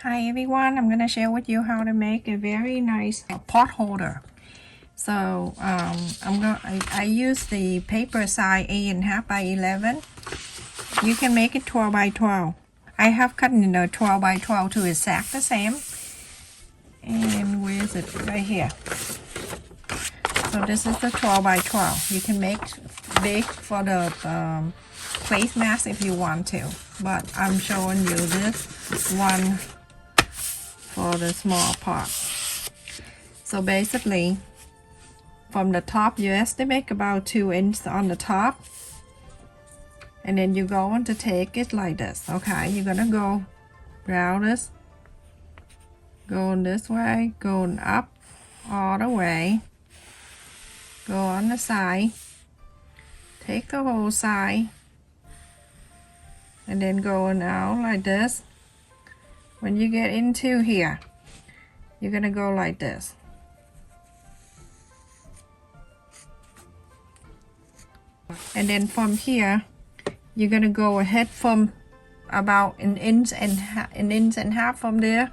Hi everyone, I'm gonna share with you how to make a very nice pot holder. So I use the paper size 8.5 by 11. You can make it 12 by 12. I have cut in the 12 by 12 to exact the same. And where is it? Right here. So this is the 12 by 12. You can make big for the placemat if you want to, but I'm showing you this one for the small pot. So basically, from the top you estimate about 2 inches on the top, and then you're going to take it like this. Okay, you're gonna go round this, going this way, going up all the way, go on the side, take the whole side, and then going out like this. When you get into here, you're gonna go like this. And then from here, you're gonna go ahead from about an inch and a half from there.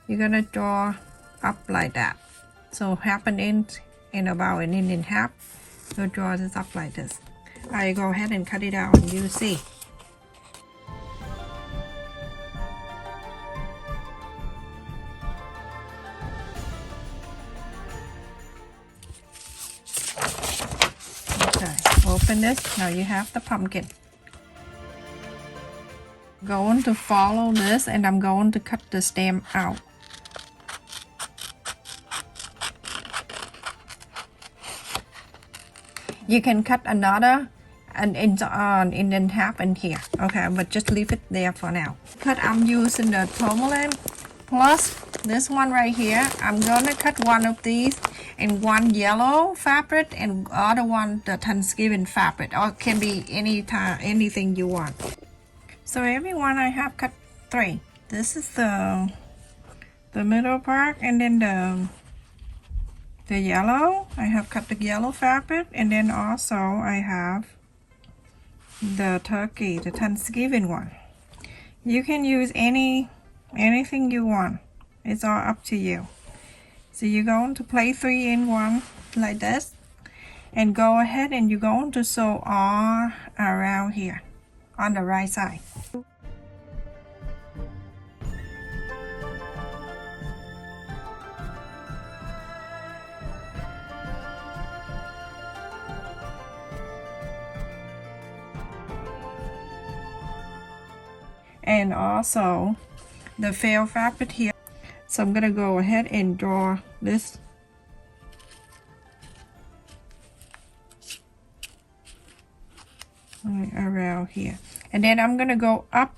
You're gonna draw up like that. So half an inch and about an inch and a half. So draw this up like this. I go ahead and cut it out and you see. Okay, open this. Now you have the pumpkin. Going to follow this, and I'm going to cut the stem out. You can cut an inch and a half in here. Okay, but just leave it there for now. I'm using the thermolam plus this one right here. I'm gonna cut one of these and one yellow fabric and other one the Thanksgiving fabric, or it can be anything you want. So everyone, I have cut 3. This is the middle part, and then the yellow. I have cut the yellow fabric, and then also I have the turkey, the Thanksgiving one. You can use anything you want. It's all up to you. So you're going to play 3 in 1 like this, and go ahead and you're going to sew all around here on the right side. And also the fail fabric here. So I'm gonna go ahead and draw this right around here, and then I'm gonna go up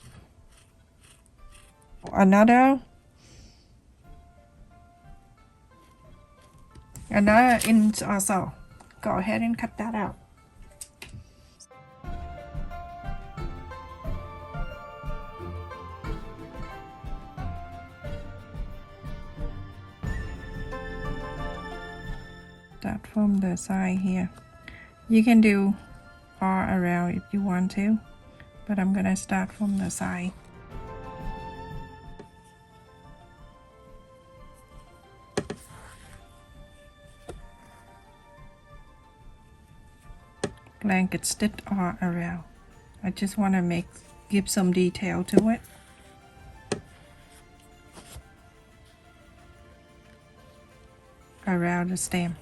another inch or so. Go ahead and cut that out. Start from the side here. You can do all around if you want to, but I'm gonna start from the side. Blanket stitch all around. I just want to give some detail to it. Around the stem.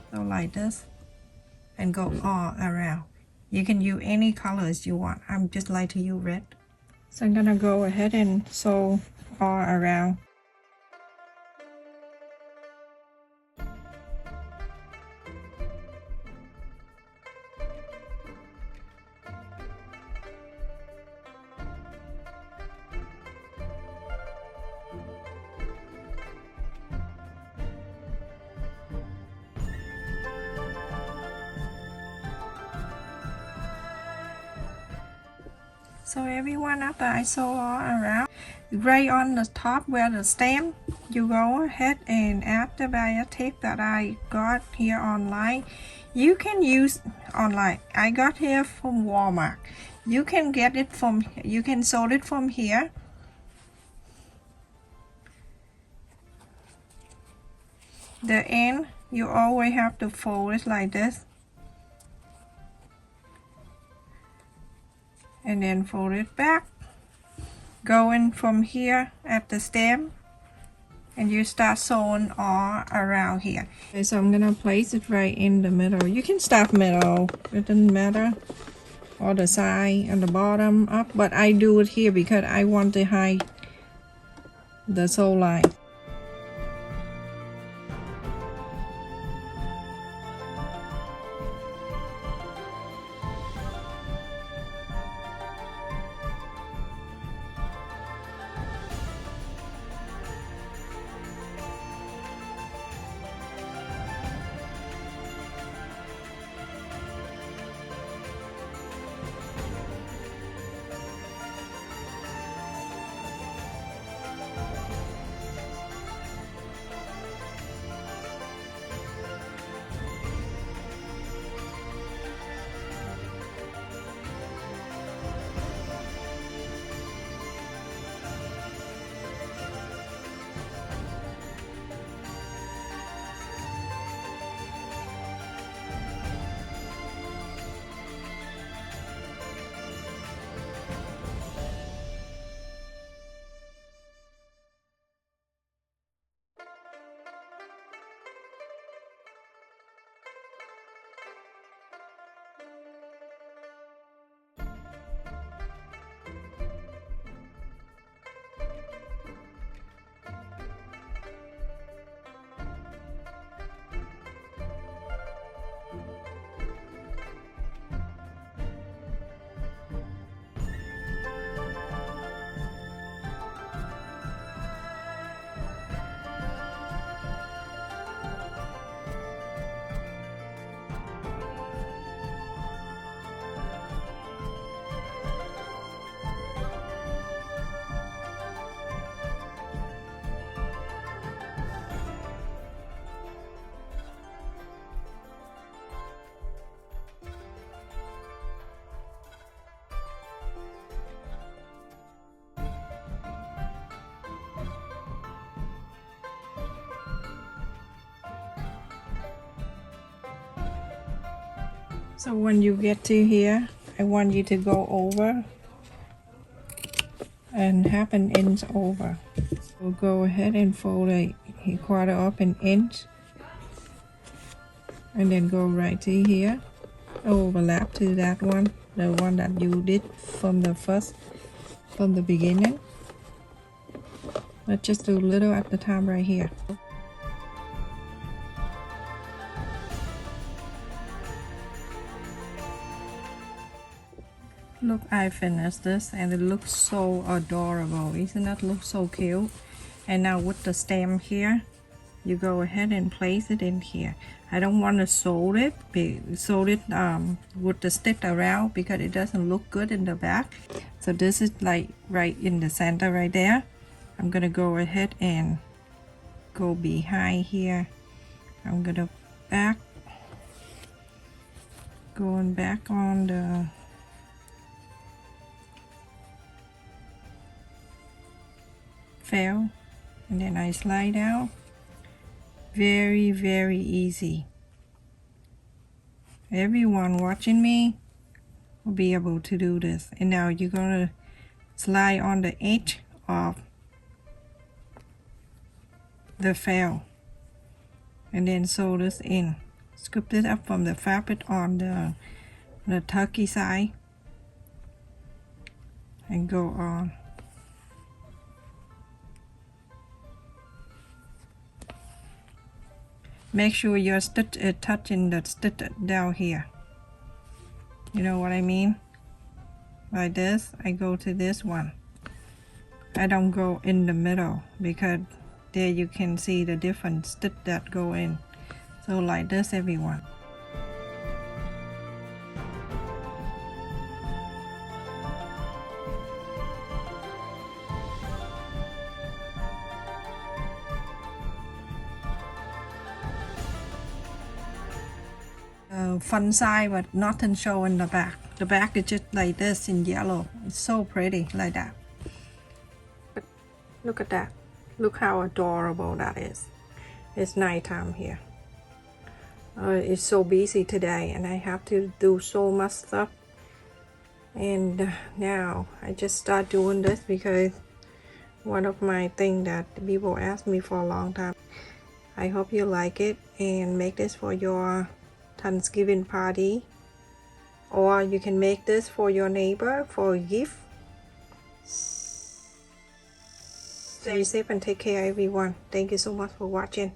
So like this, and go all around. You can use any colors you want. I'm just like to use red. So I'm gonna go ahead and sew all around. So everyone, after I sew all around, right on the top where the stem, you go ahead and add the wire tape that I got here online. You can use online. I got here from Walmart. You can get it from, you can sew it from here. The end, you always have to fold it like this. And then fold it back. Go in from here at the stem. And you start sewing all around here. Okay, so I'm gonna place it right in the middle. You can start middle, it doesn't matter. Or the side and the bottom up, but I do it here because I want to hide the sew line. So when you get to here, I want you to go over and half an inch over. So go ahead and fold a quarter of an inch and then go right to here, overlap to that one, the one that you did from the beginning. Let's just do a little at the top right here. Look, I finished this and it looks so adorable. Isn't it look so cute? And now with the stem here, you go ahead and place it in here. I don't want to sew it with the stitch around because it doesn't look good in the back. So this is like right in the center right there. I'm gonna go ahead and go behind here. I'm gonna going back on the fail, and then I slide out. Very, very easy. Everyone watching me will be able to do this. And now you're gonna slide on the edge of the fail and then sew this in. Scoop it up from the fabric on the turkey side and go on. Make sure your stitch is touching the stitch down here. You know what I mean? Like this, I go to this one. I don't go in the middle because there you can see the different stitch that go in. So like this, everyone. front side, but nothing showing the back. The back is just like this in yellow. It's so pretty like that. But look at that. Look how adorable that is. It's nighttime here. It's so busy today and I have to do so much stuff. And now I just start doing this because one of my things that people ask me for a long time. I hope you like it and make this for your Thanksgiving party, or you can make this for your neighbor for a gift. Stay safe and take care, everyone. Thank you so much for watching.